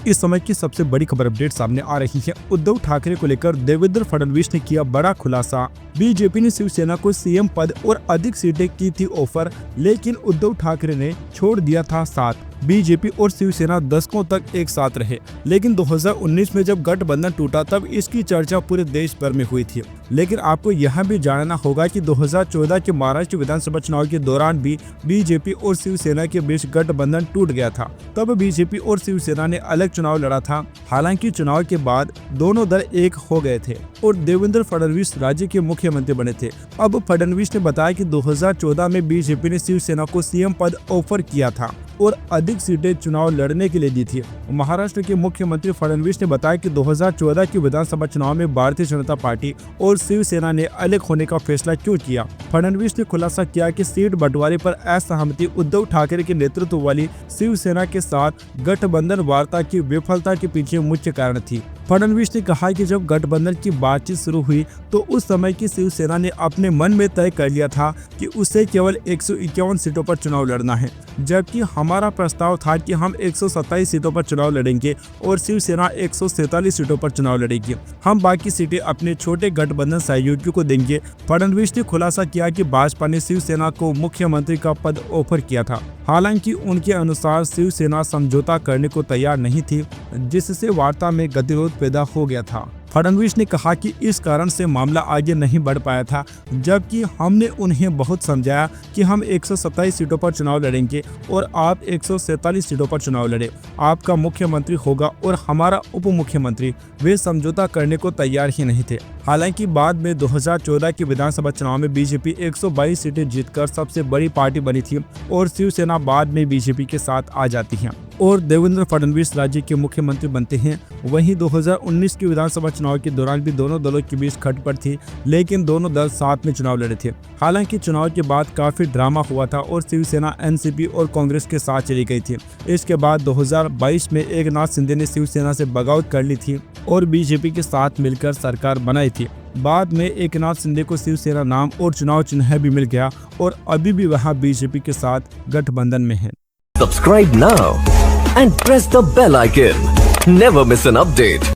इस समय की सबसे बड़ी खबर अपडेट सामने आ रही है। उद्धव ठाकरे को लेकर देवेंद्र फडणवीस ने किया बड़ा खुलासा। बीजेपी ने शिवसेना को सीएम पद और अधिक सीटें की थी ऑफर, लेकिन उद्धव ठाकरे ने छोड़ दिया था साथ। बीजेपी और शिवसेना दशकों तक एक साथ रहे, लेकिन 2019 में जब गठबंधन टूटा तब इसकी चर्चा पूरे देश भर में हुई थी। लेकिन आपको यह भी जानना होगा कि 2014 के महाराष्ट्र विधानसभा चुनाव के दौरान भी बीजेपी और शिवसेना के बीच गठबंधन टूट गया था। तब बीजेपी और शिवसेना ने अलग चुनाव लड़ा था। हालांकि चुनाव के बाद दोनों दल एक हो गए थे और देवेंद्र फडणवीस राज्य के मुख्यमंत्री बने थे। अब फडणवीस ने बताया कि 2014 में बीजेपी ने शिवसेना को सीएम पद ऑफर किया था और अधिक सीटें चुनाव लड़ने के लिए दी थी। महाराष्ट्र के मुख्यमंत्री फडणवीस ने बताया कि 2014 के विधानसभा चुनाव में भारतीय जनता पार्टी और शिवसेना ने अलग होने का फैसला क्यों किया। फडणवीस ने खुलासा किया कि सीट बंटवारे पर असहमति उद्धव ठाकरे के नेतृत्व वाली शिवसेना के साथ गठबंधन वार्ता की विफलता के पीछे मुख्य कारण थी। फडणवीस ने कहा कि जब गठबंधन की बातचीत शुरू हुई तो उस समय की शिवसेना ने अपने मन में तय कर लिया था कि उसे केवल 151 सीटों पर चुनाव लड़ना है, जबकि हमारा प्रस्ताव था कि हम 127 सीटों पर चुनाव लड़ेंगे और शिवसेना 147 सीटों पर चुनाव लड़ेगी। हम बाकी सीटें अपने छोटे गठबंधन सहयोगियों को देंगे। फडणवीस ने खुलासा किया कि भाजपा ने शिवसेना को मुख्यमंत्री का पद ऑफर किया था। हालांकि उनके अनुसार शिवसेना समझौता करने को तैयार नहीं थी, जिससे वार्ता में गतिरोध पैदा हो गया था। फडणवीस ने कहा कि इस कारण से मामला आगे नहीं बढ़ पाया था, जबकि हमने उन्हें बहुत समझाया कि हम 127 सीटों पर चुनाव लड़ेंगे और आप 147 सीटों पर चुनाव लड़े। आपका मुख्यमंत्री होगा और हमारा उप मुख्यमंत्री। वे समझौता करने को तैयार ही नहीं थे। हालांकि बाद में 2014 के विधानसभा चुनाव में बीजेपी 122 सीटें जीतकर सबसे बड़ी पार्टी बनी थी और शिवसेना बाद में बीजेपी के साथ आ जाती है और देवेंद्र फडणवीस राज्य के मुख्यमंत्री बनते हैं। वहीं 2019 के विधानसभा चुनाव के दौरान भी दोनों दलों के बीच खटपट थी, लेकिन दोनों दल साथ में चुनाव लड़े थे। हालांकि चुनाव के बाद काफी ड्रामा हुआ था और शिवसेना एनसीपी और कांग्रेस के साथ चली गई थी। इसके बाद 2022 में एकनाथ शिंदे ने शिवसेना से बगावत कर ली थी और बीजेपी के साथ मिलकर सरकार बनाई थी। बाद में एकनाथ शिंदे को शिवसेना नाम और चुनाव चिन्ह भी मिल गया और अभी भी वहां बीजेपी के साथ गठबंधन में है। Subscribe now and press the bell icon. Never miss an update.